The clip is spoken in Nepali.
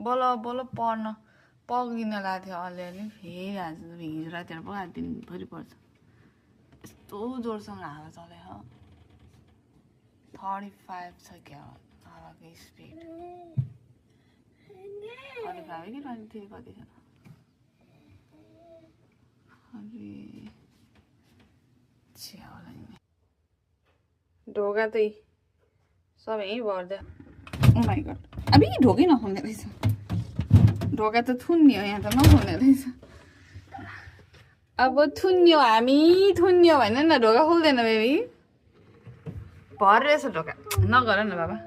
बल्ल पर्न पग्लिन लाग्थ्यो अलिअलि फेरि आज हिजो रातिर पो आज दिनभरि पर्छ यस्तो जोरसँग हावा चले 35 छ क्या हावाको स्पिड 45 कि 23 कति छ ढोका त सबै भर्दा ओ माई गड अबि ढोकै नखुल्ने रहेछ ढोका त थुन्नियो यहाँ त नखुल्ने रहेछ अब थुन्यो हामी थुन्यो भएन न ढोका खुल्दैन बेबी भर रहेछ ढोका नगर न बाबा